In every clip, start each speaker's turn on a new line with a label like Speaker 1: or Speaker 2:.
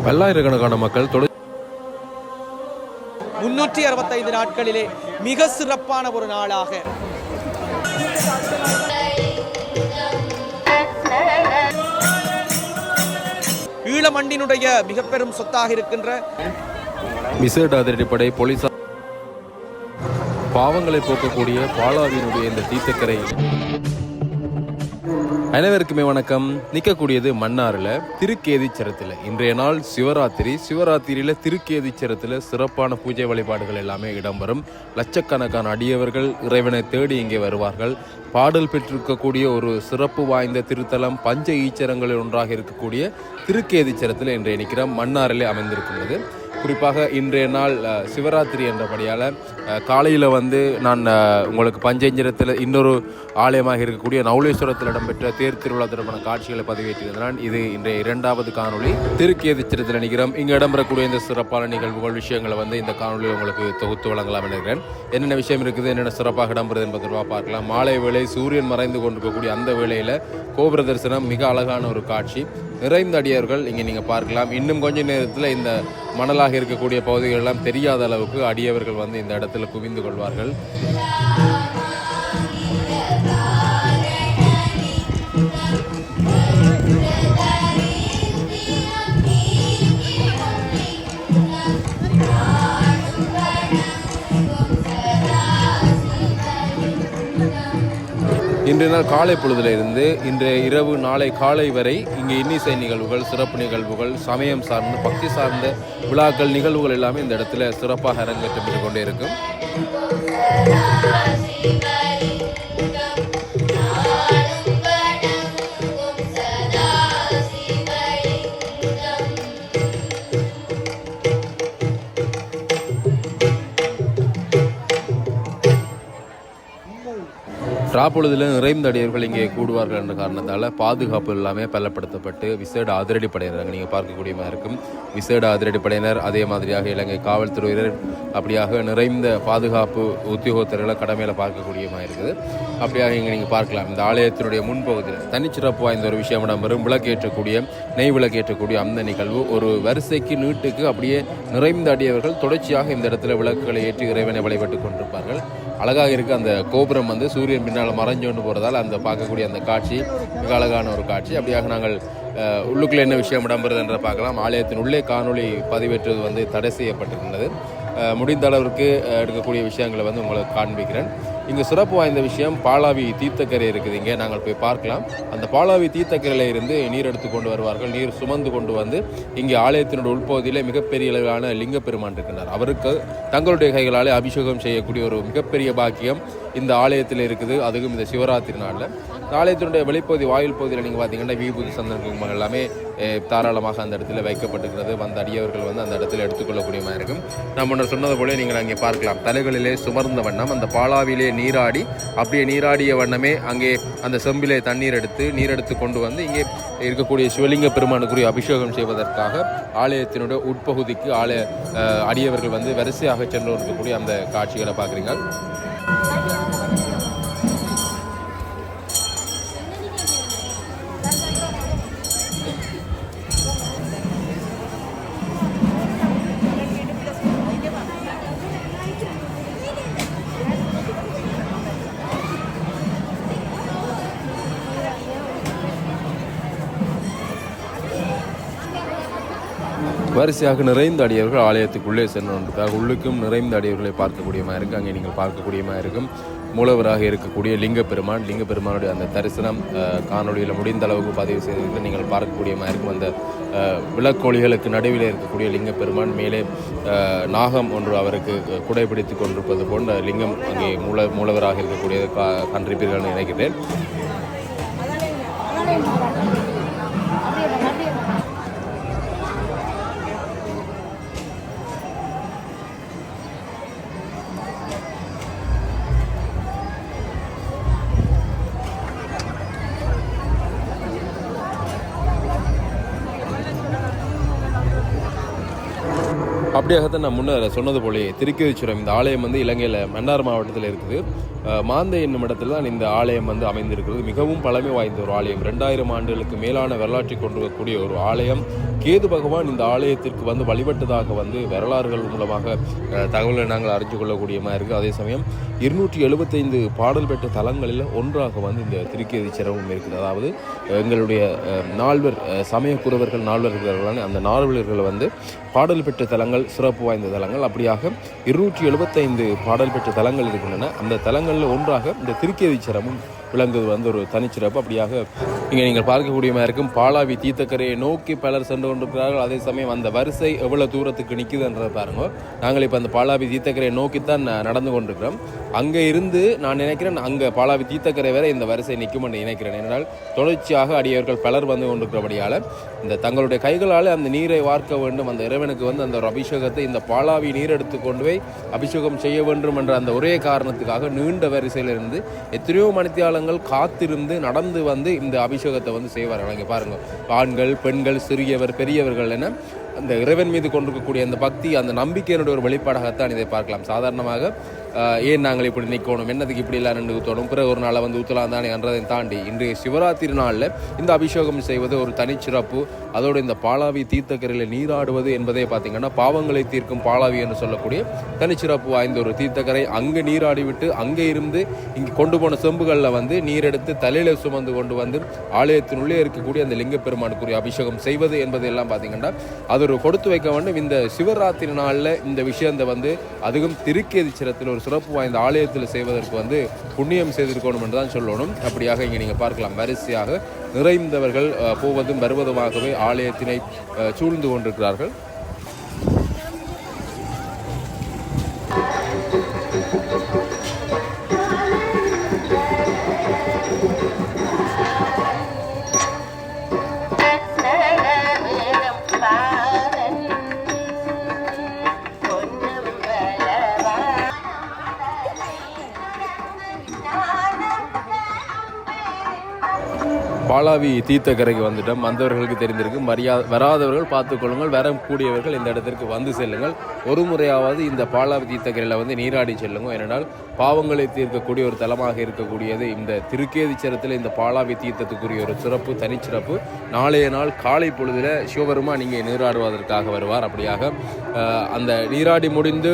Speaker 1: பல்லாயிரக்கணக்கான மக்கள்
Speaker 2: 365 நாட்களிலே மிக சிறப்பான ஒரு நாளாக ஈழமண்ணினுடைய மிக பெரும் சொத்தாக இருக்கின்ற
Speaker 1: விசேட அதிரடிப்படை போலீசார் பாவங்களை போக்கக்கூடிய பாலாவினுடைய இந்த தீர்த்தக்கரை. அனைவருக்குமே வணக்கம். நிற்கக்கூடியது மன்னாரில் திருக்கேதீச்சரத்தில். இன்றைய நாள் சிவராத்திரியில் திருக்கேதீச்சரத்தில் சிறப்பான பூஜை வழிபாடுகள் எல்லாமே இடம்பெறும். லட்சக்கணக்கான அடியவர்கள் இறைவனை தேடி இங்கே வருவார்கள். பாடல் பெற்றிருக்கக்கூடிய ஒரு சிறப்பு வாய்ந்த திருத்தலம் பஞ்ச ஈச்சரங்களில் ஒன்றாக இருக்கக்கூடிய திருக்கேதீச்சரத்தில் இன்றைய நிற்கிறோம். மன்னாரிலே அமைந்திருக்கின்றது. குறிப்பாக இன்றைய நாள் சிவராத்திரி என்றபடியால் காலையில் நான் உங்களுக்கு பஞ்சேந்திரத்தில் இன்னொரு ஆலயமாக இருக்கக்கூடிய நவுலேஸ்வரத்தில் இடம்பெற்ற தேர் திருவிழா தொடர்பான காட்சிகளை பதிவேற்றிருந்தான். இது இன்றைய 2வது காணொளி. திருக்கேதீச்சரத்தில் நிற்கிறோம். இங்கே இடம்பெறக்கூடிய இந்த சிறப்பான நிகழ்வுகள் விஷயங்களை இந்த காணொலியில் உங்களுக்கு தொகுத்து வழங்கலாம் நினைக்கிறேன். என்னென்ன விஷயம் இருக்குது, என்னென்ன சிறப்பாக இடம்பெறுது என்பதை பார்க்கலாம். மாலை வேளை சூரியன் மறைந்து கொண்டிருக்கக்கூடிய அந்த வேளையில் கோபுர தரிசனம் மிக அழகான ஒரு காட்சி. நிறைந்த அடியவர்கள் இங்கே நீங்கள் பார்க்கலாம். இன்னும் கொஞ்ச நேரத்தில் இந்த மணலாக இருக்கக்கூடிய பகுதிகள் எல்லாம் தெரியாத அளவுக்கு அடியவர்கள் இந்த இடத்துல குவிந்து கொள்வார்கள். இன்றைய நாள் காலை பொழுதிலிருந்து இன்றைய இரவு நாளை காலை வரை இங்கே இன்னிசை நிகழ்வுகள், சிறப்பு நிகழ்வுகள், சமயம் சார்ந்த பக்தி சார்ந்த விழாக்கள், நிகழ்வுகள் எல்லாமே இந்த இடத்துல சிறப்பாக அரங்கேற்றப்பட்டு கொண்டே இருக்கும். ராப்பொழுதில் நிறைந்த அடியவர்கள் இங்கே கூடுவார்கள் என்ற காரணத்தால் பாதுகாப்பு எல்லாமே பலப்படுத்தப்பட்டு விசேட அதிரடிப்படையினர் நீங்கள் பார்க்கக்கூடியமாக இருக்கும். விசேட அதிரடிப்படையினர், அதே மாதிரியாக இலங்கை காவல்துறையினர், அப்படியாக நிறைந்த பாதுகாப்பு உத்தியோகத்தர்களை கடமையில் பார்க்கக்கூடியமாக இருக்குது. அப்படியாக இங்கே நீங்கள் பார்க்கலாம். இந்த ஆலயத்தினுடைய முன்பகுதியில் தனிச்சிறப்பு வாய்ந்த ஒரு விஷயம் இடம்பெறும். விளக்கேற்றக்கூடிய நெய் விளக்கேற்றக்கூடிய அந்த நிகழ்வு ஒரு வரிசைக்கு நீட்டுக்கு அப்படியே நிறைந்த அடியவர்கள் தொடர்ச்சியாக இந்த இடத்துல விளக்குகளை ஏற்றி இறைவனை வழிபட்டு கொண்டிருப்பார்கள். அழகாக இருக்குது. அந்த கோபுரம் சூரியன் பின்னால் மறைஞ்சோண்டு போகிறதால் அந்த பார்க்கக்கூடிய அந்த காட்சி மிக அழகான ஒரு காட்சி. அப்படியாக நாங்கள் உள்ளுக்குள்ளே என்ன விஷயம் இடம்பெறுது என்ற பார்க்கலாம். ஆலயத்தின் உள்ளே காணொளி பதிவேற்றுவது தடை செய்யப்பட்டிருந்தது. முடிந்த அளவிற்கு எடுக்கக்கூடிய விஷயங்களை உங்களுக்கு காண்பிக்கிறேன். இங்கே சிறப்பு வாய்ந்த விஷயம் பாலாவி தீர்த்தக்கரை இருக்குது. இங்கே நாங்கள் போய் பார்க்கலாம். அந்த பாலாவி தீர்த்தக்கரையில் இருந்து நீர் எடுத்து கொண்டு வருவார்கள். நீர் சுமந்து கொண்டு இங்கே ஆலயத்தினுடைய உள்பகுதியில் மிகப்பெரிய அளவிலான லிங்க பெருமான் இருக்கின்றார். அவருக்கு தங்களுடைய கைகளாலே அபிஷேகம் செய்யக்கூடிய ஒரு மிகப்பெரிய பாக்கியம் இந்த ஆலயத்தில் இருக்குது. அதுவும் இந்த சிவராத்திரி நாளில். ஆலயத்தினுடைய வெளிப்பகுதி வாயில் பகுதியில் நீங்கள் பார்த்தீங்கன்னா விபூதி சந்தன குங்குமம் எல்லாமே தாராளமாக அந்த இடத்துல வைக்கப்பட்டிருக்கிறது. வந்த அடியவர்கள் அந்த இடத்துல எடுத்துக்கொள்ளக்கூடியமாக இருக்கும். நான் முன்னர் சொன்னது போல நீங்கள் அங்கே பார்க்கலாம். தலைகளிலே சுமர்ந்த வண்ணம் அந்த பாலாவிலே நீராடி அப்படியே நீராடிய வண்ணமே அங்கே அந்த செம்பிலே தண்ணீர் எடுத்து கொண்டு இங்கே இருக்கக்கூடிய சிவலிங்க பெருமானுக்குரிய அபிஷேகம் செய்வதற்காக ஆலயத்தினுடைய உட்பகுதிக்கு அடியவர்கள் வரிசையாக சென்று இருக்கக்கூடிய அந்த காட்சிகளை பார்க்குறீங்க. வரிசையாக நிறைந்த அடியவர்கள் ஆலயத்துக்குள்ளே சென்றுவதற்காக உள்ளுக்கும் நிறைந்த அடியவர்களை பார்க்கக்கூடியமாக இருக்குது. அங்கே நீங்கள் பார்க்கக்கூடியமாக இருக்கும் மூலவராக இருக்கக்கூடிய லிங்க பெருமானுடைய அந்த தரிசனம் காணொலியில் முடிந்த அளவுக்கு பதிவு செய்திருக்க நீங்கள் பார்க்கக்கூடியமாக இருக்கும். அந்த விளக்கோலிகளுக்கு நடுவில் இருக்கக்கூடிய லிங்க பெருமான், மேலே நாகம் ஒன்று அவருக்கு குடைபிடித்து கொண்டிருப்பது போன்ற லிங்கம் அங்கே மூலவராக இருக்கக்கூடிய கண்டிருப்பீர்கள் நினைக்கிறேன். அப்படியாகத்தான் நான் முன்னர் சொன்னது போலயே திருக்கேதீஸ்வரம் இந்த ஆலயம் வந்து இலங்கையில் மன்னார் மாவட்டத்தில் இருக்குது. மாந்தை என்னும் இடத்துல தான் இந்த ஆலயம் வந்து அமைந்திருக்கிறது. மிகவும் பழமை வாய்ந்த ஒரு ஆலயம், 2000 ஆண்டுகளுக்கு மேலான வரலாற்றை கொண்டிருக்கக்கூடிய ஒரு ஆலயம். கேது பகவான் இந்த ஆலயத்திற்கு வந்து வழிபட்டதாக வந்து வரலாறுகள் மூலமாக தகவல்களை நாங்கள் அறிஞ்சு கொள்ளக்கூடியமாக இருக்குது. அதே சமயம் 275 பாடல் பெற்ற தலங்களில் ஒன்றாக வந்து இந்த திருக்கேதீஸ்வரமும் இருக்குது. அதாவது எங்களுடைய நால்வர் சமயக்குறவர்கள் நால்வர்களான அந்த நால்வர்கள் வந்து பாடல் பெற்ற தலங்கள், சிறப்பு வாய்ந்த தலங்கள். அப்படியாக 275 பாடல் பெற்ற தலங்கள் இருக்கின்றன. அந்த தலங்களில் ஒன்றாக இந்த திருக்கேதீஸ்வரமும் விளங்குவது வந்து ஒரு தனிச்சிறப்பு. அப்படியாக இங்கே நீங்கள் பார்க்கக்கூடியமாக இருக்கும். பாலாவி தீர்த்தக்கரையை நோக்கி பலர் சென்று கொண்டிருக்கிறார்கள். அதே சமயம் அந்த வரிசை எவ்வளோ தூரத்துக்கு நிற்குதுன்றதை பாருங்க. நாங்கள் இப்போ அந்த பாலாவி தீர்த்தக்கரையை நோக்கித்தான் நடந்து கொண்டிருக்கிறோம். அங்கே இருந்து நான் நினைக்கிறேன் அங்கே பாலாவி தீர்த்தக்கரை வரை இந்த வரிசை நிற்கும் என்று நினைக்கிறேன். ஏனென்றால் தொடர்ச்சியாக அடியவர்கள் பலர் வந்து கொண்டிருக்கிறபடியால் இந்த தங்களுடைய கைகளால் அந்த நீரை வார்க்க வேண்டும், அந்த இறைவனுக்கு வந்து அந்த ஒரு அபிஷேகத்தை இந்த பாலாவி நீர் எடுத்து கொண்டு போய் அபிஷேகம் செய்ய வேண்டும் என்ற அந்த ஒரே காரணத்துக்காக நீண்ட வரிசையிலிருந்து எத்தனையோ மணித்தியாலங்கள் காத்திருந்து நடந்து வந்து இந்த அபிஷேகத்தை வந்து செய்வார்கள். இங்கே பாருங்க, ஆண்கள், பெண்கள், சிறியவர், பெரியவர்கள் என அந்த இறைவன் மீது கொண்டிருக்கக்கூடிய அந்த பக்தி, அந்த நம்பிக்கையினுடைய ஒரு வெளிப்பாடாகத்தான் இதை பார்க்கலாம். சாதாரணமாக ஏன் நாங்கள் இப்படி நிற்கணும், என்னதுக்கு இப்படி எல்லாம் ரெண்டு ஊற்றணும், பிறகு ஒரு நாளை வந்து ஊற்றலாம் தானே என்றதை தாண்டி இன்றைய சிவராத்திரி நாளில் இந்த அபிஷேகம் செய்வது ஒரு தனிச்சிறப்பு. அதோடு இந்த பாலாவி தீர்த்தக்கரையில் நீராடுவது என்பதே பார்த்திங்கன்னா பாவங்களை தீர்க்கும் பாலாவி என்று சொல்லக்கூடிய தனிச்சிறப்பு வாய்ந்த ஒரு தீர்த்தக்கரை. அங்கே நீராடிவிட்டு அங்கே இருந்து இங்கே கொண்டு போன செம்புகளில் வந்து நீரெடுத்து தலையில் சுமந்து கொண்டு வந்து ஆலயத்தினுள்ளே இருக்கக்கூடிய அந்த லிங்கப்பெருமானுக்குரிய அபிஷேகம் செய்வது என்பதெல்லாம் பார்த்திங்கன்னா அது ஒரு கொடுத்து வைக்க வேண்டும். இந்த சிவராத்திரி நாளில் இந்த விஷயத்தை வந்து அதுவும் திருக்கேதீஸ்வரத்தில் ஒரு சிறப்பு வாய்ந்த ஆலயத்தில் செய்வதற்கு வந்து புண்ணியம் செய்திருக்கணும் என்று தான் சொல்லணும். அப்படியாக இங்கே நீங்கள் பார்க்கலாம், வரிசையாக நிறைந்தவர்கள் போவதும் வருவதுமாகவே ஆலயத்தினை சூழ்ந்து கொண்டிருக்கிறார்கள். பாலாவி தீர்த்தக்கரைக்கு வந்துட்டோம். வந்தவர்களுக்கு தெரிந்திருக்கு, வராதவர்கள் பார்த்துக்கொள்ளுங்கள், வரக்கூடியவர்கள் இந்த இடத்திற்கு வந்து செல்லுங்கள். ஒரு முறையாவது இந்த பாலாவி தீர்த்தக்கரையில் வந்து நீராடி செல்லுங்க. ஏனென்றால் பாவங்களை தீர்க்கக்கூடிய ஒரு தலமாக இருக்கக்கூடியது இந்த திருக்கேதீஸ்வரத்தில் இந்த பாலாவி தீர்த்தத்துக்குரிய ஒரு சிறப்பு, தனிச்சிறப்பு. நாளைய நாள் காலை பொழுதில் சிவபெருமான் இங்கே நீராடுவதற்காக வருவார். அப்படியாக அந்த நீராடி முடிந்து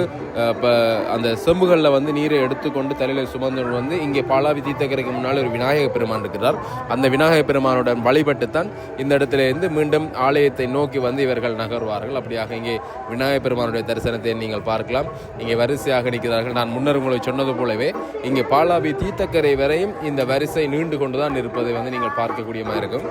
Speaker 1: அந்த செம்புகளில் வந்து நீரை எடுத்துக்கொண்டு தலையில் சுமந்து வந்து இங்கே பாலாவி தீர்த்தக்கரைக்கு முன்னால் ஒரு விநாயக பெருமான் இருக்கிறார். அந்த விநாயக பெருமானுடன் வழிபட்டுத்தான் இந்த இடத்துல இருந்து மீண்டும் ஆலயத்தை நோக்கி வந்து இவர்கள் நகர்வார்கள். அப்படியாக இங்கே விநாயக பெருமானுடைய தரிசனத்தை நீங்கள் பார்க்கலாம். இங்கே வரிசையாக நிற்கிறார்கள். நான் முன்னர் உங்களுக்கு சொன்னது போலவே இங்கே பாலாவி தீர்த்தக்கரை வரையும் இந்த வரிசை நீண்டு கொண்டுதான் இருப்பதை வந்து நீங்கள் பார்க்கக்கூடியமாக இருக்கும்.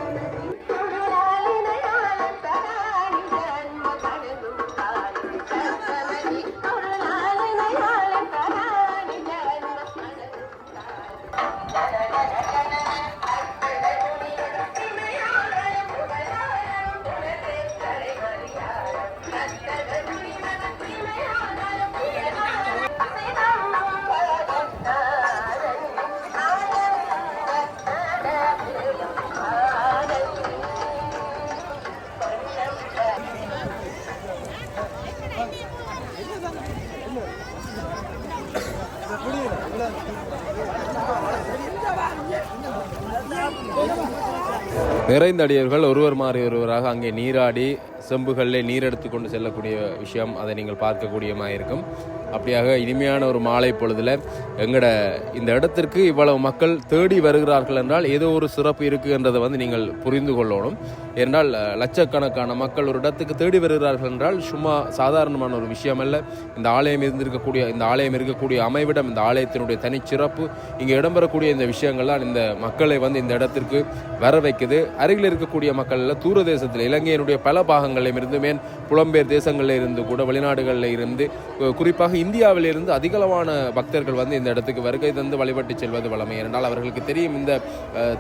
Speaker 1: நிறைந்த அடியவர்கள் ஒருவர் மாறி ஒருவராக அங்கே நீராடி செம்புகளில் நீர் எடுத்து கொண்டு செல்லக்கூடிய விஷயம் அதை நீங்கள் பார்க்கக்கூடியமாக இருக்கும். அப்படியாக இனிமையான ஒரு மாலை பொழுதில் எங்களோட இந்த இடத்திற்கு இவ்வளவு மக்கள் தேடி வருகிறார்கள் என்றால் ஏதோ ஒரு சிறப்பு இருக்குது என்றதை வந்து நீங்கள் புரிந்து கொள்ளணும். என்றால் லட்சக்கணக்கான மக்கள் ஒரு இடத்துக்கு தேடி வருகிறார்கள் என்றால் சும்மா சாதாரணமான ஒரு விஷயம் அல்ல. இந்த ஆலயம் இருக்கக்கூடிய அமைவிடம், இந்த ஆலயத்தினுடைய தனிச்சிறப்பு, இங்கே இடம்பெறக்கூடிய இந்த விஷயங்கள்லாம் இந்த மக்களை வந்து இந்த இடத்திற்கு வர வைக்குது. அருகில் இருக்கக்கூடிய மக்கள் தூர தேசத்தில் இலங்கையினுடைய பல பாகங்களில் இருந்து, மேன் புலம்பெயர் தேசங்களில் இருந்து கூட, வெளிநாடுகளில் இருந்து, குறிப்பாக இந்தியாவில் இருந்து அதிகளவான பக்தர்கள் வந்து இந்த இடத்துக்கு வருகை தந்து வழிபட்டு செல்வது வளமை. என்றால் அவர்களுக்கு தெரியும் இந்த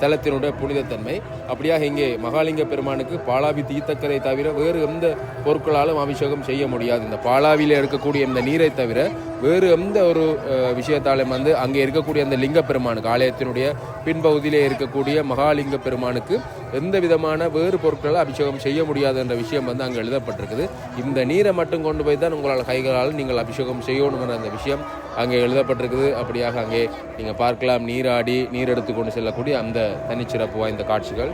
Speaker 1: தலத்தினுடைய புனிதத்தன்மை. அப்படியாக இங்கே மகாலிங்க பெருமானுக்கு பாலாவி தீர்த்தக்கரை தவிர வேறு எந்த பொருட்களாலும் அபிஷேகம் செய்ய முடியாது. இந்த பாலாவியில் இருக்கக்கூடிய இந்த நீரை தவிர வேறு எந்த ஒரு விஷயத்தாலும் வந்து அங்கே இருக்கக்கூடிய அந்த லிங்க பெருமானுக்கு ஆலயத்தினுடைய பின்பகுதியிலே இருக்கக்கூடிய மகாலிங்க பெருமானுக்கு எந்த விதமான வேறு பொருட்களை அபிஷேகம் செய்ய முடியாது என்ற விஷயம் வந்து அங்கே எழுதப்பட்டிருக்குது. இந்த நீரை மட்டும் கொண்டு போய் தான் உங்களால் கைகளால் நீங்கள் அபிஷேகம் செய்யணுங்கிற அந்த விஷயம் அங்கே எழுதப்பட்டிருக்குது. அப்படியாக அங்கே நீங்கள் பார்க்கலாம் நீராடி நீர் எடுத்து கொண்டு செல்லக்கூடிய அந்த தனிச்சிறப்பு வாய்ந்த காட்சிகள்.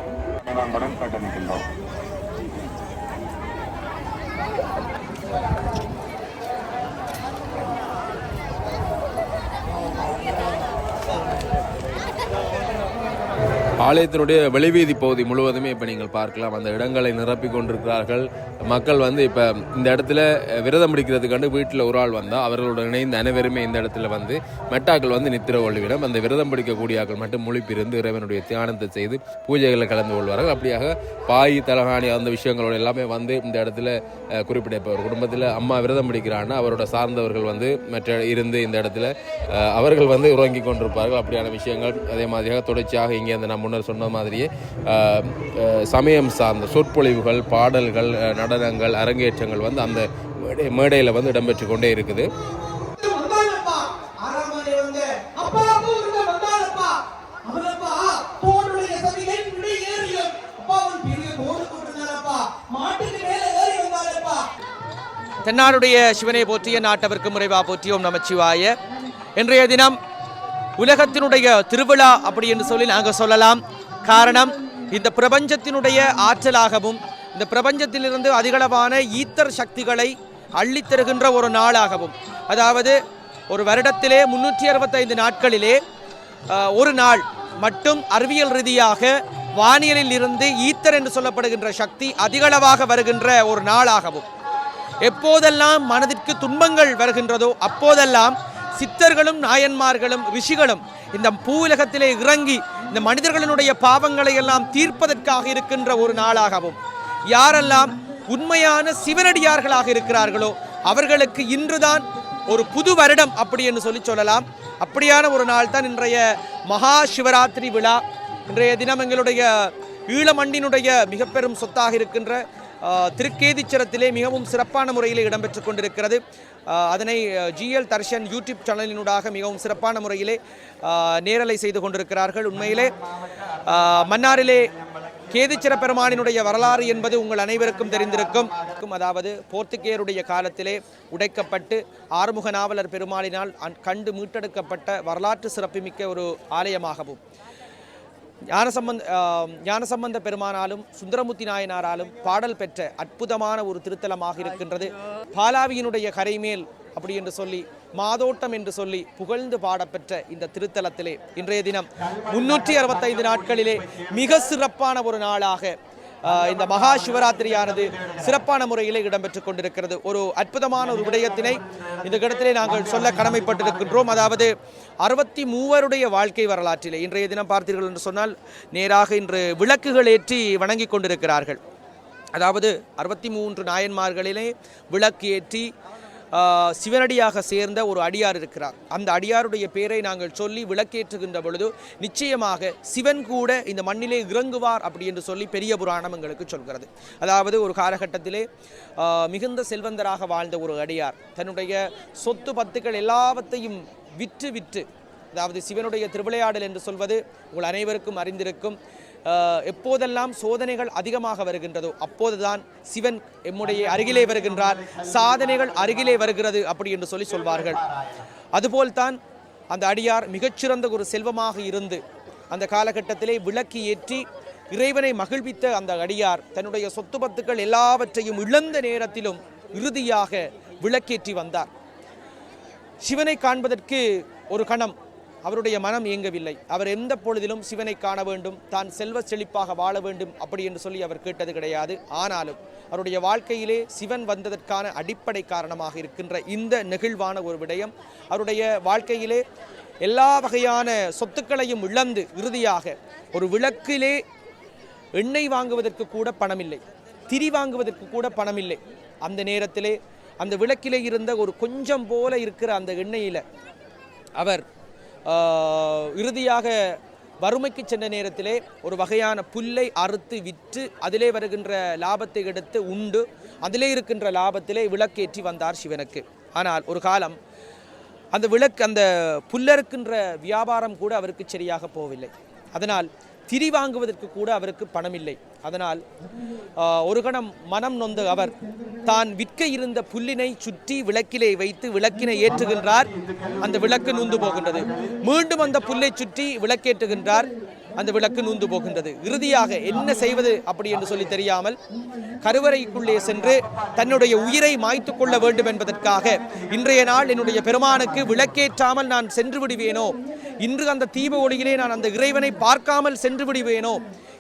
Speaker 1: ஆலயத்தினுடைய வெளிவீதி பகுதி முழுவதுமே இப்போ நீங்கள் பார்க்கலாம். அந்த இடங்களை நிரப்பி கொண்டிருக்கிறார்கள் மக்கள். வந்து இப்போ இந்த இடத்துல விரதம் பிடிக்கிறதுக்காண்டு வீட்டில் ஒரு ஆள் வந்தால் அவர்களுடன் இணைந்து அனைவருமே இந்த இடத்துல வந்து மெட்டாக்கள் வந்து நித்திர கொள்ளுவிடம் அந்த விரதம் பிடிக்கக்கூடிய ஆக்கள் மட்டும் முழிப்பிருந்து இறைவனுடைய தியானத்தை செய்து பூஜைகளில் கலந்து கொள்வார்கள். அப்படியாக பாய் தலகாணி அந்த விஷயங்களோட எல்லாமே வந்து இந்த இடத்துல குறிப்பிட்ட இப்போ ஒரு குடும்பத்தில் அம்மா விரதம் பிடிக்கிறான்னா அவரோட சார்ந்தவர்கள் வந்து மற்ற இருந்து இந்த இடத்துல அவர்கள் வந்து உறங்கி கொண்டிருப்பார்கள். அப்படியான விஷயங்கள் அதே மாதிரியாக தொடர்ச்சியாக இங்கே அந்த முன்னர் சொன்ன மாதிரியே சமயம் சார்ந்த சொற்பொழிவுகள், பாடல்கள், நடனங்கள், அரங்கேற்றங்கள் வந்து அந்த மேடையில் வந்து இடம்பெற்று கொண்டே இருக்குது.
Speaker 2: தென்னாடுடைய சிவனை போற்றிய நாட்டவர்க்கு முறைவா போற்றியோம் நமச்சிவாய. இன்றைய தினம் உலகத்தினுடைய திருவிழா அப்படி என்று சொல்லி நாங்கள் சொல்லலாம். காரணம், இந்த பிரபஞ்சத்தினுடைய ஆற்றலாகவும் இந்த பிரபஞ்சத்திலிருந்து அதிகளவான ஈத்தர் சக்திகளை அள்ளித்தருகின்ற ஒரு நாளாகவும், அதாவது ஒரு வருடத்திலே 365 நாட்களிலே ஒரு நாள் மட்டும் அறிவியல் ரீதியாக வானியலில் இருந்து ஈத்தர் என்று சொல்லப்படுகின்ற சக்தி அதிகளவாக வருகின்ற ஒரு நாளாகவும், எப்போதெல்லாம் மனதிற்கு துன்பங்கள் வருகின்றதோ அப்போதெல்லாம் சித்தர்களும் நாயன்மார்களும் ரிஷிகளும் இந்த பூவுலகத்திலே இறங்கி இந்த மனிதர்களினுடைய பாவங்களை எல்லாம் தீர்ப்பதற்காக இருக்கின்ற ஒரு நாளாகவும், யாரெல்லாம் உண்மையான சிவனடியார்களாக இருக்கிறார்களோ அவர்களுக்கு இன்றுதான் ஒரு புது வருடம் அப்படி என்று சொல்லலாம். அப்படியான ஒரு நாள் தான் இன்றைய மகா சிவராத்திரி விழா. இன்றைய தினம் எங்களுடைய ஈழமண்ணினுடைய மிக பெரும் சொத்தாக இருக்கின்ற திருக்கேதீச்சரத்திலே மிகவும் சிறப்பான முறையில் இடம்பெற்றுக் கொண்டிருக்கிறது. அதனை ஜிஎல் தர்ஷன் யூடியூப் சேனலினூடாக மிகவும் சிறப்பான முறையிலே நேரலை செய்து கொண்டிருக்கிறார்கள். உண்மையிலே மன்னாரிலே கேதீச்சர பெருமானினுடைய வரலாறு என்பது உங்கள் அனைவருக்கும் தெரிந்திருக்கும். அதாவது போர்த்துகேயருடைய காலத்திலே உடைக்கப்பட்டு ஆறுமுக நாவலர் பெருமாளினால் கண்டு மீட்டெடுக்கப்பட்ட வரலாற்று சிறப்புமிக்க ஒரு ஆலயமாகவும், ஞானசம்பந்த பெருமானாலும் சுந்தரமூர்த்தி நாயனாராலும் பாடல் பெற்ற அற்புதமான ஒரு திருத்தலமாக இருக்கின்றது. பாலாவியினுடைய கரைமேல் அப்படி என்று சொல்லி மாதோட்டம் என்று சொல்லி புகழ்ந்து பாடப்பெற்ற இந்த திருத்தலத்திலே இன்றைய தினம் 365 நாட்களிலே மிக சிறப்பான ஒரு நாளாக இந்த மகா சிவராத்திரியானது சிறப்பான முறையிலே இடம்பெற்றுக் கொண்டிருக்கிறது. ஒரு அற்புதமான ஒரு விடயத்தினை இந்த இடத்திலே நாங்கள் சொல்ல கடமைப்பட்டிருக்கின்றோம். அதாவது 63 வாழ்க்கை வரலாற்றிலே இன்றைய தினம் பார்த்தீர்கள் என்று சொன்னால் நேராக இன்று விளக்குகள் ஏற்றி வணங்கி கொண்டிருக்கிறார்கள். அதாவது 63 நாயன்மார்களிலே விளக்கு ஏற்றி சிவனடியாக சேர்ந்த ஒரு அடியார் இருக்கிறார். அந்த அடியாருடைய பேரை நாங்கள் சொல்லி விளக்கேற்றுகின்ற பொழுது நிச்சயமாக சிவன் கூட இந்த மண்ணிலே இறங்குவார் அப்படி என்று சொல்லி பெரிய புராணம் எங்களுக்கு சொல்கிறது. அதாவது ஒரு காலகட்டத்திலே மிகுந்த செல்வந்தராக வாழ்ந்த ஒரு அடியார் தன்னுடைய சொத்து பத்துக்கள் எல்லாவற்றையும் விற்று அதாவது சிவனுடைய திருவிளையாடல் என்று சொல்வது உங்கள் அனைவருக்கும் அறிந்திருக்கும். எப்போதெல்லாம் சோதனைகள் அதிகமாக வருகின்றதோ அப்போதுதான் சிவன் எம்முடைய அருகிலே வருகின்றார், சாதனைகள் அருகிலே வருகிறது அப்படி என்று சொல்லி சொல்வார்கள். அதுபோல்தான் அந்த அடியார் மிகச்சிறந்த ஒரு செல்வமாக இருந்து அந்த காலகட்டத்திலே விளக்கு ஏற்றி இறைவனை மகிழ்வித்த அந்த அடியார் தன்னுடைய சொத்து பத்துக்கள் எல்லாவற்றையும் இழந்த நேரத்திலும் இறுதியாக விளக்கேற்றி வந்தார். சிவனை காண்பதற்கு ஒரு கணம் அவருடைய மனம் இயங்கவில்லை. அவர் எந்த பொழுதிலும் சிவனை காண வேண்டும், தான் செல்வ செழிப்பாக வாழ வேண்டும் அப்படி என்று சொல்லி அவர் கேட்டது கிடையாது. ஆனாலும் அவருடைய வாழ்க்கையிலே சிவன் வந்ததற்கான அடிப்படை காரணமாக இருக்கின்ற இந்த நெகிழ்வான ஒரு விடயம், அவருடைய வாழ்க்கையிலே எல்லா வகையான சொத்துக்களையும் இழந்து இறுதியாக ஒரு விளக்கிலே எண்ணெய் வாங்குவதற்கு கூட பணமில்லை, திரி வாங்குவதற்கு கூட பணமில்லை. அந்த நேரத்திலே அந்த விளக்கிலே இருந்த ஒரு கொஞ்சம் போல இருக்கிற அந்த எண்ணெயில் அவர் இறுதியாக வறுமைக்கு சென்ற நேரத்திலே ஒரு வகையான புல்லை அறுத்து விற்று அதிலே வருகின்ற லாபத்தை எடுத்து உண்டு அதிலே இருக்கின்ற லாபத்திலே விளக்கேற்றி வந்தார் சிவனுக்கு. ஆனால் ஒரு காலம் அந்த அந்த புல்லறுக்கின்ற வியாபாரம் கூட அவருக்கு சரியாக போகவில்லை. அதனால் திரி வாங்குவதற்கு கூட அவருக்கு பணம் இல்லை. அதனால் ஒரு கணம் மனம் நொந்து அவர் தான் விற்க இருந்த புல்லினை சுற்றி விளக்கிலே வைத்து விளக்கினை ஏற்றுகின்றார். அந்த விளக்கு நூந்து போகின்றது. மீண்டும் அந்த புல்லை சுற்றி விளக்கேற்றுகின்றார். அந்த விளக்கு நூந்து போகின்றது. இறுதியாக என்ன செய்வது அப்படி என்று சொல்லி தெரியாமல் கருவறைக்குள்ளே சென்று தன்னுடைய உயிரை மாய்த்து கொள்ள வேண்டும் என்பதற்காக, இன்றைய நாள் என்னுடைய பெருமானுக்கு விளக்கேற்றாமல் நான் சென்று விடுவேனோ, இன்று அந்த தீப ஒளியிலே நான் அந்த இறைவனை பார்க்காமல் சென்று விடுவேனோ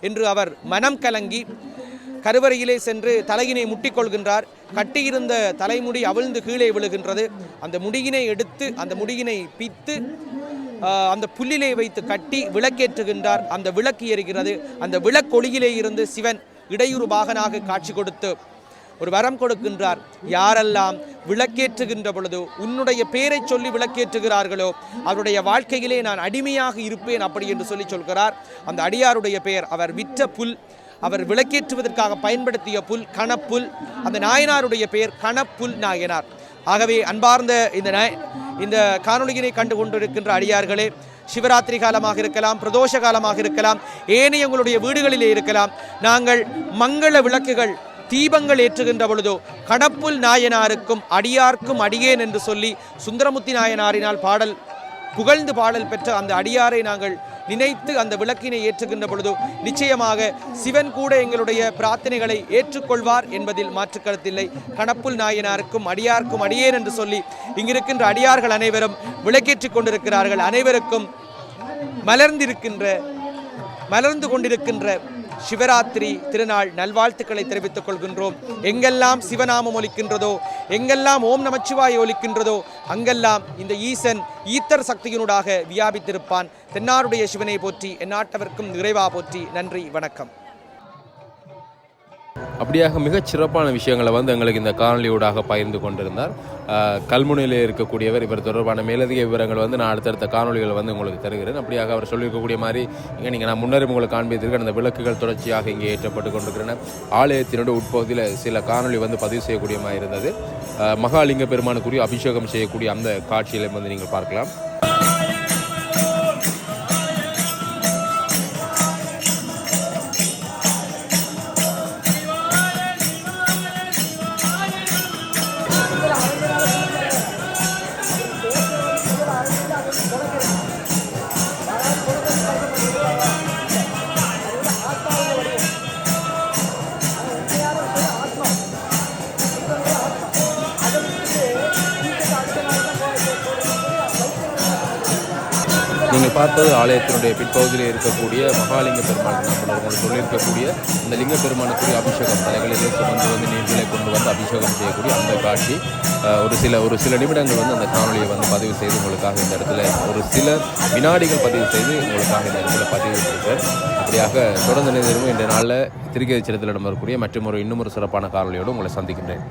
Speaker 2: என்று அவர் மனம் கலங்கி கருவறையிலே சென்று தலையினை முட்டிக்கொள்கின்றார். கட்டியிருந்த தலைமுடி அவிழ்ந்து கீழே விழுகின்றது. அந்த முடியினை எடுத்து அந்த முடியினை பித்து அந்த புல்லிலே வைத்து கட்டி விளக்கேற்றுகின்றார். அந்த விளக்கு எரிகிறது. அந்த விளக்கொளியிலே இருந்து சிவன் இடையூறு பாகனாக காட்சி கொடுத்து ஒரு வரம் கொடுக்கின்றார். யாரெல்லாம் விளக்கேற்றுகின்ற பொழுது உன்னுடைய பேரை சொல்லி விளக்கேற்றுகிறார்களோ அவருடைய வாழ்க்கையிலே நான் அடிமையாக இருப்பேன் அப்படி என்று சொல்லி சொல்கிறார். அந்த அடியாருடைய பெயர், அவர் விற்ற புல், அவர் விளக்கேற்றுவதற்காக பயன்படுத்திய புல் கணப்புல். அந்த நாயனாருடைய பெயர் கணப்புல் நாயனார். ஆகவே அன்பார்ந்த இந்த காணொளியினை கண்டு கொண்டிருக்கின்ற அடியார்களே, சிவராத்திரி காலமாக இருக்கலாம், பிரதோஷ காலமாக இருக்கலாம், ஏனைய உங்களுடைய வீடுகளிலே இருக்கலாம், நாங்கள் மங்கள விளக்குகள் தீபங்கள் ஏற்றுகின்ற பொழுதோ கணப்புல் நாயனாருக்கும் அடியார்க்கும் அடியேன் என்று சொல்லி சுந்தரமுத்தி நாயனாரினால் புகழ்ந்து பாடல் பெற்ற அந்த அடியாரை நாங்கள் நினைத்து அந்த விளக்கினை ஏற்றுகின்ற பொழுது நிச்சயமாக சிவன் கூட எங்களுடைய பிரார்த்தனைகளை ஏற்றுக்கொள்வார் என்பதில் மாற்று கருத்தில்லை. கணப்புல் நாயனாருக்கும் அடியார்க்கும் அடியேன் என்று சொல்லி இங்கிருக்கின்ற அடியார்கள் அனைவரும் விளக்கேற்றிக் கொண்டிருக்கிறார்கள். அனைவருக்கும் மலர்ந்து கொண்டிருக்கின்ற சிவராத்திரி திருநாள் நல்வாழ்த்துக்களை தெரிவித்துக் கொள்கின்றோம். எங்கெல்லாம் சிவநாமம் ஒலிக்கின்றதோ, எங்கெல்லாம் ஓம் நமச்சிவாய் ஒலிக்கின்றதோ, அங்கெல்லாம் இந்த ஈசன் ஈத்தர் சக்தியினூடாக வியாபித்திருப்பான். தென்னாருடைய சிவனை போற்றி, எந்நாட்டவர்க்கும் இறைவா போற்றி. நன்றி, வணக்கம்.
Speaker 1: அப்படியாக மிகச் சிறப்பான விஷயங்களை எங்களுக்கு இந்த காணொலியூடாக பகிர்ந்து கொண்டிருந்தார். கல்முனையில் இருக்கக்கூடியவர். இவர் தொடர்பான மேலதிக விவரங்கள் நான் அடுத்தடுத்த காணொலிகள் உங்களுக்கு தருகிறேன். அப்படியாக அவர் சொல்லியிருக்கக்கூடிய மாதிரி நீங்கள் நான் முன்னரே உங்களுக்கு காண்பித்திருக்க அந்த விளக்குகள் தொடர்ச்சியாக இங்கே ஏற்றப்பட்டு கொண்டிருக்கிறேன். ஆலயத்தினுடைய உட்பகுதியில் சில காணொலி பதிவு செய்யக்கூடிய மாதிரி இருந்தது. மகாலிங்க பெருமானுக்குரிய அபிஷேகம் செய்யக்கூடிய அந்த காட்சியில நீங்கள் பார்க்கலாம். நீங்கள் பார்த்தது ஆலயத்தினுடைய பிற்பகுதியில் இருக்கக்கூடிய மகாலிங்க பெருமாள். உங்களுக்கு சொல்லியிருக்கக்கூடிய இந்த லிங்க பெருமானுக்குரிய அபிஷேகம் தலைகளிலே சுமந்து நீர்களை கொண்டு அபிஷேகம் செய்யக்கூடிய அந்த காட்சி ஒரு சில நிமிடங்கள் அந்த காணொலியை பதிவு செய்து உங்களுக்காக இந்த இடத்துல ஒரு சில வினாடிகள் பதிவு செய்து உங்களுக்காக இந்த இடத்துல பதிவு செய்கிறேன். அப்படியாக தொடர்ந்து நினைவு இந்த நாளில் திருக்கேதீச்சரத்தில் வரக்கூடிய மற்றும் இன்னும் ஒரு சிறப்பான காணொலியோடு உங்களை சந்திக்கின்றேன்.